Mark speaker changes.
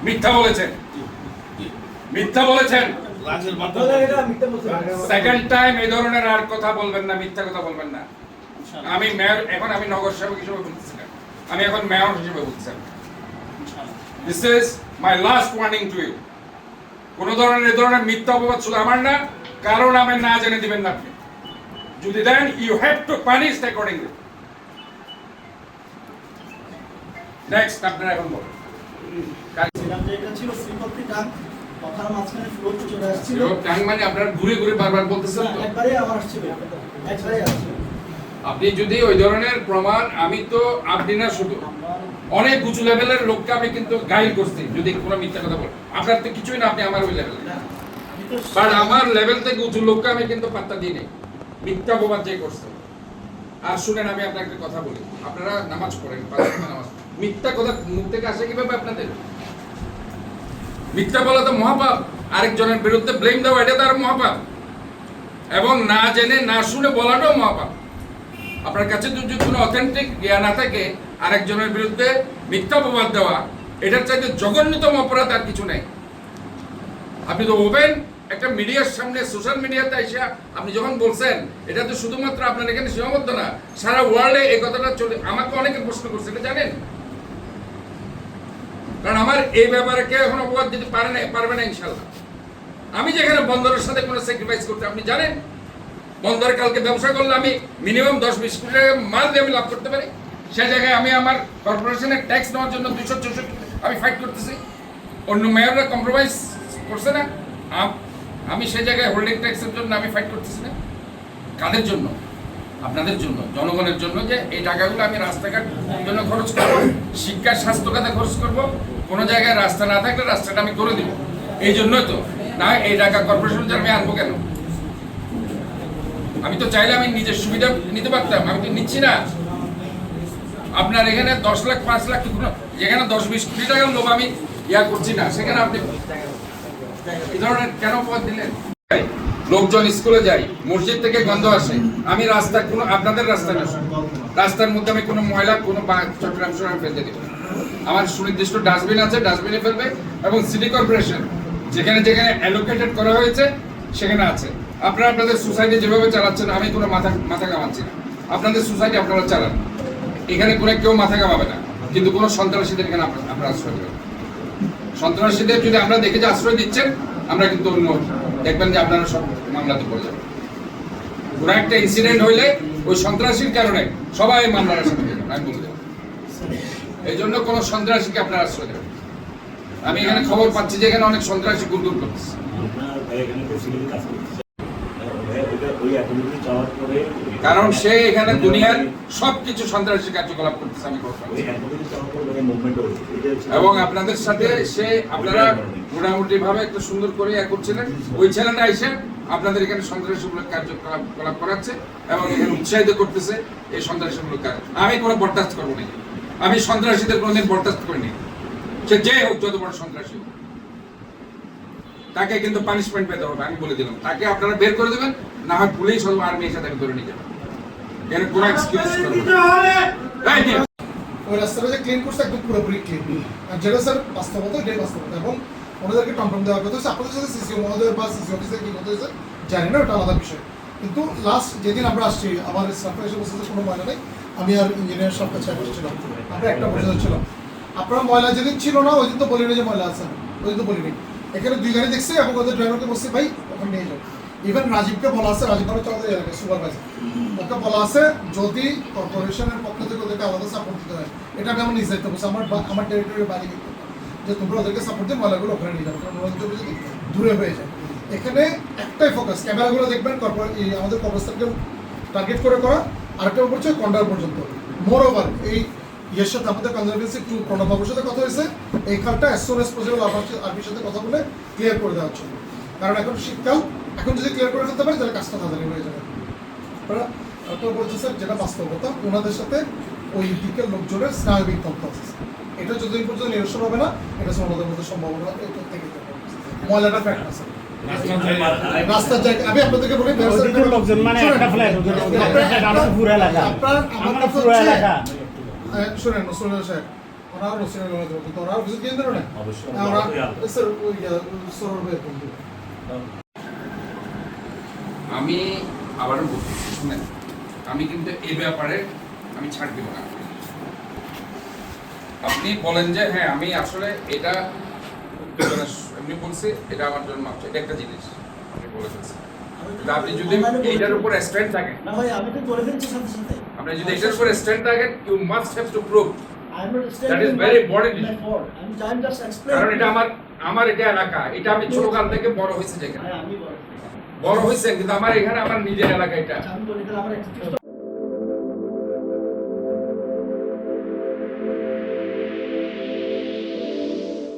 Speaker 1: মিথ্যা বলেছেন, মিথ্যা বলেছেন। সেকেন্ড টাইম এই ধরনের আর কথা বলবেন না, মিথ্যা কথা বলবেন না। আমি মেয়র, এখন আমি নগর সেবক হিসেবে বলতেছি না, আমি এখন মেয়র হিসেবে বলছি। This is my last warning to you. কোন ধরনের এই ধরনের মিথ্যা অপবাদ শুধু আমার না, কারণ আমি না জেনে দিবেন না। আপনি যদি দেন, you have to punish accordingly. Next আপনারা এখন বলুন। মানে আপনারা ঘুরে ঘুরে বারবার বলতেছেন তো, আপনি যদি ওই ধরনের প্রমাণ, আমি তো আপনি না শুধু অনেক উঁচু লেভেলের লোককে আমি কিন্তু গাইড করছি, যদি কোনো মিথ্যা কথা বল। আপনার তো কিছুই না, আপনি আমার ওই লেভেলে, বাট আমার লেভেল থেকে উঁচু লোককে আমি কিন্তু পাত্তা দিই নাই, মিথ্যা অপবাদ যে করছে। আর শুনেন, আমি আপনাকে কথা বলি, আপনারা নামাজ পড়েন, নামাজ, মিথ্যা কথা মুখ থেকে আসে কিভাবে আপনাদের? মিথ্যা বলা তো মহাপাপ, আরেকজনের বিরুদ্ধে ব্লেম দেওয়া এটা তার মহাপাপ, এবং না জেনে না শুনে বলাটাও মহাপাপ। আপনার কাছে যদি কোনো অথেন্টিক জ্ঞান না থাকে, আরেকজনের বিরুদ্ধে মিথ্যা অপবাদ দেওয়া, এটার চাইতে জঘন্যতম অপরাধ আর কিছু নেই। আপনি তো ওপেন একটা মিডিয়ার সামনে, সোশ্যাল মিডিয়াতে এসে আপনি যখন বলছেন, এটা তো শুধুমাত্র আপনার এখানে সীমাবদ্ধ না, সারা ওয়ার্ল্ডে এই কথাটা চলে। আমাকে অনেকে প্রশ্ন করছে, এটা জানেন? কারণ আমার এই ব্যাপারে কেউ এখন অপবাদ দিতে পারবে না ইনশাল্লাহ। আমি যেখানে বন্দরের সাথে কোনো স্যাক্রিফাইস করতে, আপনি জানেন বন্দরে কালকে ব্যবসা করলে আমি মিনিমাম 10-20 কোটি টাকা মাল দিয়ে আমি লাভ করতে পারি। সে জায়গায় আমি আমার কর্পোরেশনের ট্যাক্স নেওয়ার জন্য 264 আমি ফাইট করতেছি, অন্য মেয়ররা কম্প্রোমাইজ করছে না, আমি সেই জায়গায় হোল্ডিং ট্যাক্সের জন্য আমি ফাইট করতেছি না। কাদের জন্য? আপনাদের জন্য, জনগণের জন্য, যে এই টাকাগুলো আমি রাস্তাঘাট জন্য খরচ করব, শিক্ষা স্বাস্থ্য খাতে খরচ করব। কোনো জায়গায় রাস্তা না থাকলে রাস্তাটা আমি করে দিব, এই জন্যই তো। না এই টাকা কর্পোরেশনের জন্য আমি আনবো কেন? আমি তো চাইলে আমি নিজের সুবিধা নিতে পারতাম, আমি তো নিচ্ছি না। আপনার এখানে 10 লাখ 5 লাখ, যেখানে 10-20 কোটি টাকার লোভ আমি করছি না, সেখানে আপনি এই ধরনের কেন পথ দিলেন? লোকজন স্কুলে যায়, মসজিদ থেকে গন্ধ আসে, আমি রাস্তা কোনো আপনাদের রাস্তা না, রাস্তার মধ্যে আমি কোনো ময়লা কোনো চট্টগ্রাম শহরে ফেলতে দেব। আমার সুনির্দিষ্ট ডাস্টবিন আছে, ডাস্টবিনে ফেলবে, এবং সিটি কর্পোরেশন যেখানে যেখানে অ্যালোকেটেড করা হয়েছে সেখানে আছে। আপনারা আপনাদের সোসাইটি যেভাবে চালাচ্ছেন, আমি কোনো মাথা কামাচ্ছি না। আপনাদের সোসাইটি আপনারা চালান, এখানে কোনো কেউ মাথা কামাবে না, কিন্তু কোনো সন্ত্রাসীদের এখানে আপনারা আশ্রয় দেবেন। সন্ত্রাসীদের যদি আমরা দেখে যে আশ্রয় দিচ্ছেন, আমরা কিন্তু অন্য দেখবেন যে আপনারা সব মামলাতে পড়ে যাবেন। কোনো একটা ইনসিডেন্ট হইলে ওই সন্ত্রাসীর কারণে সবাই মামলার আসামি হয়ে যাবেন, আমি বলে দেব। এই জন্য কোনো সন্ত্রাসীকে আপনারা আশ্রয় দেবেন। আমি এখানে খবর পাচ্ছি যে এখানে অনেক সন্ত্রাসী গুনগুন করতেছে। কারণ সে এখানে দুনিয়ার সবকিছু সন্ত্রাসী কার্যকলাপ করতেছে, আমি এবং আপনাদের সাথে সে আপনারা মোটামুটি ভাবে একটু সুন্দর করে করছিলেন। ওই ছেলেটা এসে আপনাদের এখানে সন্ত্রাসীমূলক কার্যকলাপ করাচ্ছে এবং এখানে উৎসাহিত করতেছে এই সন্ত্রাসীমূলক কাজ। আমি কোনো বরদাস্ত করবো না, আমি সন্ত্রাসীদের কোনোদিন বরদাস্ত করিনি। সে যে হোক, যত বড় সন্ত্রাসী হোক, তাকে কিন্তু পানিশমেন্ট পেতে হবে, আমি বলে দিলাম। তাকে আপনারা বের করে দেবেন, না হয় পুলিশ অথবা আর্মি এসে তাকে ধরে নিয়ে যাবে। এর কোনো এক্সকিউজ করবে না।
Speaker 2: ওই রাস্তাটা যে ক্লিন করছে একদম পুরোপুরি ক্লিন, আর যেটা স্যার বাস্তবতা, এটাই বাস্তবতা। এবং ওনাদেরকে টমটম দেওয়ার কথা হচ্ছে, আপনাদের সাথে সিসিও মহোদয় বা সিসি অফিসে কি কথা হয়েছে জানি না, ওটা আলাদা বিষয়। কিন্তু লাস্ট যেদিন আমরা আসছি, আমার স্টাফরা এসে বলছে কোনো ময়লা নেই, আমি আর ইঞ্জিনিয়ার সব কাছে বসেছিলাম, আমরা একটা বসে যাচ্ছিলাম। আপনার ময়লা যেদিন ছিল না, ওই দিন তো বলিনি যে ময়লা আছে, ওই দিন তো বলিনি। এখানে 2 গাড়ি দেখছি, এবং ওদের ড্রাইভারকে বলছি ভাই ওখানে নিয়ে যাও। ইভেন রাজীবকে বলা আছে, রাজীব ভালো চলাতে এলাকায় সুপারভাইজার, ওকে বলা আছে যদি কর্পোরেশনের পক্ষ থেকে ওদেরকে আলাদা সাপোর্ট দিতে হয়, এটা আমি আমার নিজ দায়িত্ব বলছি, আমার টেরিটরির বাইরে দিতে যে তোমরা ওদেরকে সাপোর্ট দিয়ে ময়লাগুলো ওখানে নিয়ে যাবো, কারণ ওরা যদি দূরে হয়ে যায়। এখানে একটাই ফোকাস, ক্যামেরাগুলো দেখবেন আমাদের কর্পোরেশনকে টার্গেট করে করা, আরেকটা হচ্ছে কন্ডার পর্যন্ত। মোর ওভার এই ইয়ের সাথে আমাদের কনজারভেন্সি টু প্রণববাবুর সাথে কথা হয়েছে, এই খালটা অ্যাজ সুন অ্যাজ পসিবল আর্মির সাথে কথা বলে ক্লিয়ার করে দেওয়ার জন্য। কারণ এখন শীতকাল, এখন যদি ক্লিয়ার করে ফেলতে পারে তাহলে কাজটা তাড়াতাড়ি হয়ে যাবে। তো বলছে স্যার, যেটা বাস্তবতা, ওনাদের সাথে ওই দিকের লোকজনের স্নায়বিক তথ্য আছে, এটা যতদিন পর্যন্ত নিরসন হবে না, এটা ওনাদের মধ্যে সম্ভাবনা থেকে ময়লাটা ফ্যাক্ট আছে। রাস্তার জায়গা আমি আপনাদেরকে বলি, শুনেন সাহেব, ওনার রসিদ দেবো কিন্তু ওনার অফিসে কেন্দ্র না
Speaker 3: অবশ্যই
Speaker 2: আমরা স্যার ওই সরল ভাই ফোন দিব
Speaker 1: আমি আবারও বলতেছি শুনেন, আমি কিন্তু এই ব্যাপারে আমি ছাড় দিব না। আপনি বলেন যে হ্যাঁ আমি আসলে এটা এমনি বলছি, এটা আমার জন্য মাপছে, এটা একটা জিনিস আপনি বলে ফেলছেন। কিন্তু আপনি যদি এইটার উপর স্ট্যান্ড থাকেন,
Speaker 4: না ভাই আমি তো বলে ফেলছি সাথে সাথে
Speaker 1: আপনি যদি এটার উপর স্ট্যান্ড থাকেন, you must have to prove.
Speaker 4: I'm not
Speaker 1: That is very important issue.
Speaker 4: I'm just explaining.
Speaker 1: কারণ এটা আমার এটা এলাকা, এটা আমি ছোটকাল থেকে বড় হয়েছে যেখানে
Speaker 4: হ্যাঁ, আমি বলে
Speaker 1: বড় হয়েছে, কিন্তু আমার এখানে আমার নিজের এলাকা এটা।
Speaker 4: আমি বলি তাহলে আমার